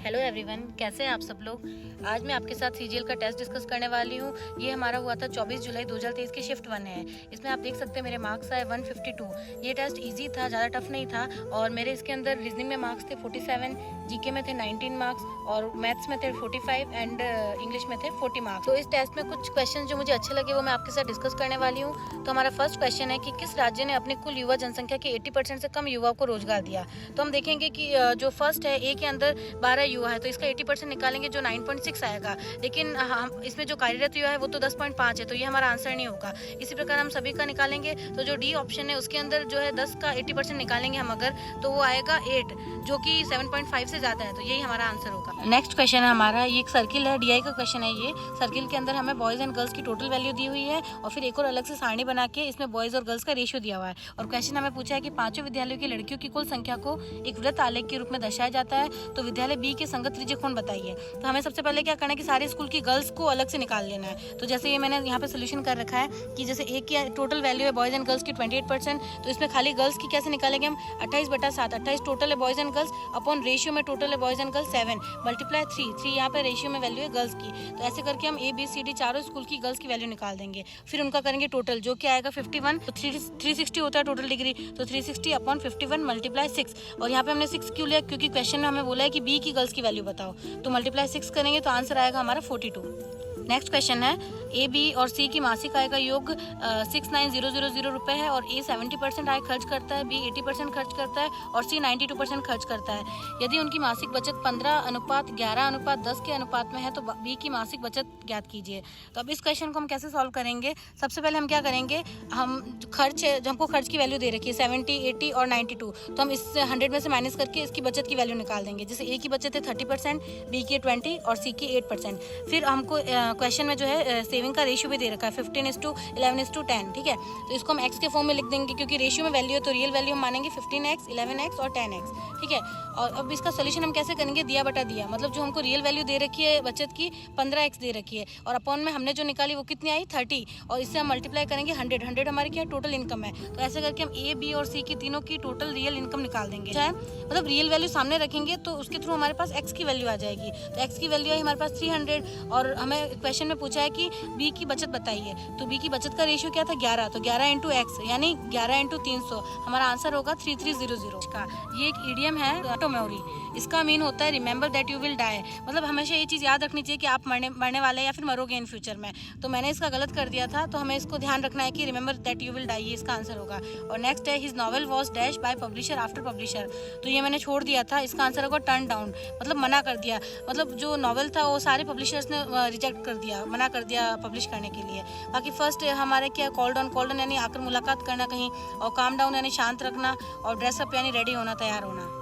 Hello everyone, कैसे हैं आप सब लोग। आज मैं आपके साथ सीजीएल का टेस्ट डिस्कस करने वाली हूँ। ये हमारा हुआ था 24 जुलाई 2023 की शिफ्ट 1 है। इसमें आप देख सकते हैं मेरे मार्क्स आए 152। ये टेस्ट इजी था, ज़्यादा टफ नहीं था। और मेरे इसके अंदर रीजनिंग में मार्क्स थे 47, जीके में थे 19 मार्क्स और मैथ्स में थे 45 एंड इंग्लिश में थे 40 मार्क्स। तो इस टेस्ट में कुछ क्वेश्चन जो मुझे अच्छे लगे वो मैं आपके साथ डिस्कस करने वाली हूँ। तो हमारा फर्स्ट क्वेश्चन है कि किस राज्य ने अपनी कुल युवा जनसंख्या के 80% से कम युवाओं को रोजगार दिया। तो हम देखेंगे कि जो फर्स्ट है ए के अंदर 12 युवा है, तो इसका 80% निकालेंगे जो 9.6 आएगा। लेकिन हम इसमें जो कार्यरत युवा है वो तो 10.5 है, तो ये हमारा आंसर नहीं होगा। इसी प्रकार हम सभी का निकालेंगे तो जो डी ऑप्शन है उसके अंदर जो है 10 का 80% निकालेंगे हम अगर, तो वो आएगा 8 जो कि 7.5 से ज़्यादा है, तो यही हमारा आंसर होगा। नेक्स्ट क्वेश्चन है हमारा, ये एक सर्किल है, डीआई का क्वेश्चन है। ये सर्किल के अंदर हमें बॉयज़ एंड गर्ल्स की टोटल वैल्यू दी हुई है और फिर एक और अलग से सारणी बना के इसमें बॉयज़ और गर्ल्स का रेशियो दिया हुआ है। और क्वेश्चन हमें पूछा है कि पांचों विद्यालयों की लड़कियों की कुल संख्या को एक वृत्त आलेख के रूप में दर्शाया जाता है, तो विद्यालय बी के संगत त्रिज्यकोण बताइए। तो हमें सबसे पहले क्या करना है कि सारे स्कूल की गर्ल्स को अलग से निकाल लेना है। तो जैसे ये मैंने यहाँ पे सोल्यूशन कर रखा है कि जैसे एक की टोटल वैल्यू है बॉयज़ एंड गर्ल्स की 28%, तो इसमें खाली गर्ल्स की कैसे निकालेंगे हम 28/7। 28 टोटल है boys and girls upon ratio में टोटल है बॉयज़ एंड गर्ल्स 7 मल्टीप्लाई 3 यहाँ पे रेशियो में वैल्यू है गर्ल्स की। तो ऐसे करके हम ए बी सी डी चारों स्कूल की गर्ल्स की वैल्यू निकाल देंगे। फिर उनका करेंगे टोटल जो क्या आएगा 51, तो 360 होता है टोटल डिग्री, तो 360 अपॉन 51 मल्टीप्लाई 6। और यहाँ पे हमने 6 क्यों लिया, क्योंकि क्वेश्चन में हमें बोला है कि बी की गर्ल्स की वैल्यू बताओ, तो मल्टीप्लाई 6 करेंगे तो आंसर आएगा हमारा 42। नेक्स्ट क्वेश्चन है, ए बी और सी की मासिक आय का योग 69,000 रुपये है और ए 70% आय खर्च करता है, बी 80% खर्च करता है और सी 92% खर्च करता है। यदि उनकी मासिक बचत 15:11:10 के अनुपात में है तो बी की मासिक बचत ज्ञात कीजिए। तो अब इस क्वेश्चन को हम कैसे सॉल्व करेंगे, सबसे पहले हम क्या करेंगे, हम खर्च है, हमको खर्च की वैल्यू दे रखी है 70, 80 और 92, तो हम इससे 100 में से माइनस करके इसकी बचत की वैल्यू निकाल देंगे। जैसे ए की बचत है 30%, बी की 20 और सी की 8%। फिर हमको क्वेश्चन में जो है सेविंग का रेशियो भी दे रखा है 15:11:10, ठीक है। तो इसको हम एक्स के फॉर्म में लिख देंगे क्योंकि रेशियो में वैल्यू है, तो रियल वैल्यू हम मानेंगे 15x, 11x और 10x, ठीक है। और अब इसका सोल्यूशन हम कैसे करेंगे, दिया बटा दिया, मतलब जो हमको रियल वैल्यू दे रखी है बचत की 15x दे रखी है और अपॉन में हमने जो निकाली वो कितनी आई 30, और इससे हम मल्टीप्लाई करेंगे 100 हमारी क्या टोटल इनकम है। तो ऐसे करके हम ए बी और सी की तीनों की टोटल रियल इनकम निकाल देंगे। मतलब रियल वैल्यू सामने रखेंगे तो उसके थ्रू हमारे पास एक्स की वैल्यू आ जाएगी। तो एक्स की वैल्यू है हमारे पास 300 और हमें क्वेश्चन में पूछा है कि बी की बचत बताइए, तो बी की बचत का रेशियो क्या था 11, तो 11 × x यानी 11 × 300, हमारा आंसर होगा 3300 का। ये एक इडियम है टोमेरी, इसका मीन होता है remember that you will die, मतलब हमेशा ये चीज़ याद रखनी चाहिए कि आप मरने वाले या फिर मरोगे इन फ्यूचर में। तो मैंने इसका गलत कर दिया था, तो हमें इसको ध्यान रखना है कि remember that you will die, ये इसका आंसर होगा। और नेक्स्ट है his novel was dash by publisher after publisher, तो ये मैंने छोड़ दिया था, इसका आंसर होगा टर्न डाउन, मतलब मना कर दिया, मतलब जो नॉवल था वो सारे पब्लिशर्स ने रिजेक्ट कर दिया, मना कर दिया पब्लिश करने के लिए। बाकी फर्स्ट हमारे क्या कॉल डाउन यानी आकर मुलाकात करना कहीं, और काम डाउन यानी शांत रखना, और ड्रेसअप यानी रेडी होना, तैयार होना।